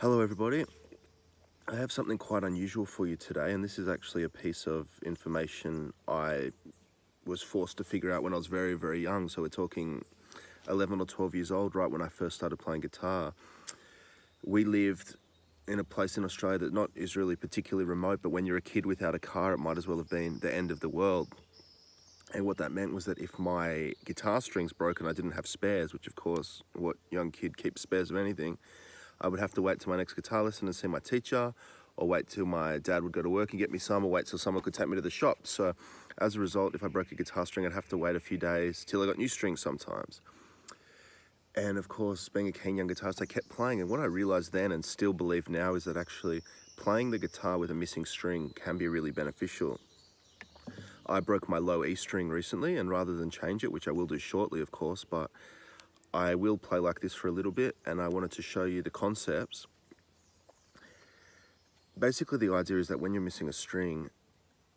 Hello everybody, I have something quite unusual for you today, and this is actually a piece of information I was forced to figure out when I was very, very young. So we're talking 11 or 12 years old, right when I first started playing guitar. We lived in a place in Australia that not is really particularly remote, but when you're a kid without a car, it might as well have been the end of the world. And what that meant was that if my guitar strings broke and I didn't have spares, which of course, what young kid keeps spares of anything, I would have to wait till my next guitar lesson and see my teacher, or wait till my dad would go to work and get me some, or wait till someone could take me to the shop. So as a result, if I broke a guitar string, I'd have to wait a few days till I got new strings sometimes. And of course, being a keen young guitarist, I kept playing. And what I realized then, and still believe now, is that actually playing the guitar with a missing string can be really beneficial. I broke my low E string recently, and rather than change it, which I will do shortly, of course, but I will play like this for a little bit, and I wanted to show you the concepts. Basically, the idea is that when you're missing a string,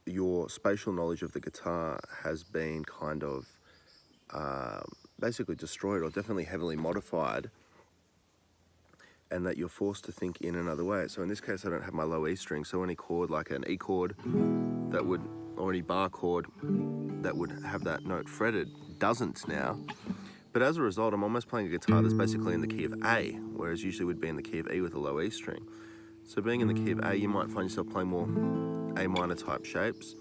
your spatial knowledge of the guitar has been kind of basically destroyed, or definitely heavily modified, and that you're forced to think in another way. So in this case, I don't have my low E string, so any chord like an E chord that would, or any bar chord that would have that note fretted, doesn't now. But as a result, I'm almost playing a guitar that's basically in the key of A, whereas usually would be in the key of E with a low E string. So being in the key of A, you might find yourself playing more A minor type shapes,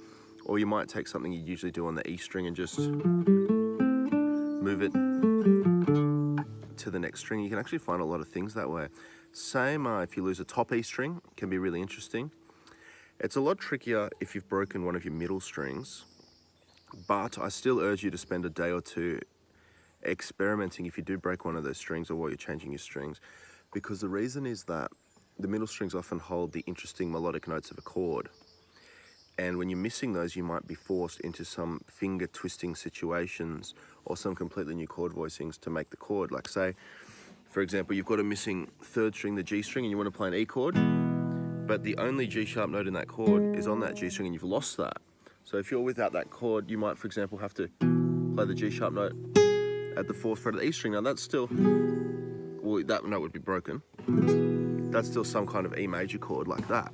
or you might take something you usually do on the E string and just move it to the next string. You can actually find a lot of things that way. Same if you lose a top E string, can be really interesting. It's a lot trickier if you've broken one of your middle strings, but I still urge you to spend a day or two experimenting if you do break one of those strings, or while you're changing your strings, because the reason is that the middle strings often hold the interesting melodic notes of a chord, and when you're missing those, you might be forced into some finger twisting situations or some completely new chord voicings to make the chord. Like, say for example, you've got a missing third string, the G string, and you want to play an E chord, but the only G sharp note in that chord is on that G string, and you've lost that. So if you're without that chord, you might, for example, have to play the G sharp note at the fourth fret of the E string. Now that's still, well, that note would be broken. That's still some kind of E major chord like that.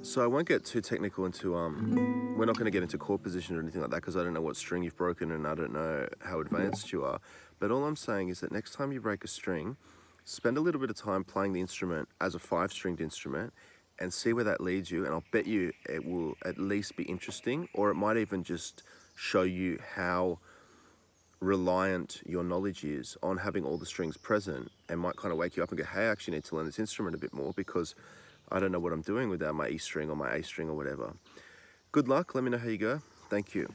So I won't get too technical into, we're not going to get into chord position or anything like that, because I don't know what string you've broken and I don't know how advanced you are. But all I'm saying is that next time you break a string, spend a little bit of time playing the instrument as a 5-stringed instrument and see where that leads you, and I'll bet you it will at least be interesting, or it might even just show you how reliant your knowledge is on having all the strings present, and might kind of wake you up and go, hey, I actually need to learn this instrument a bit more because I don't know what I'm doing without my E string or my A string or whatever. Good luck, let me know how you go. Thank you.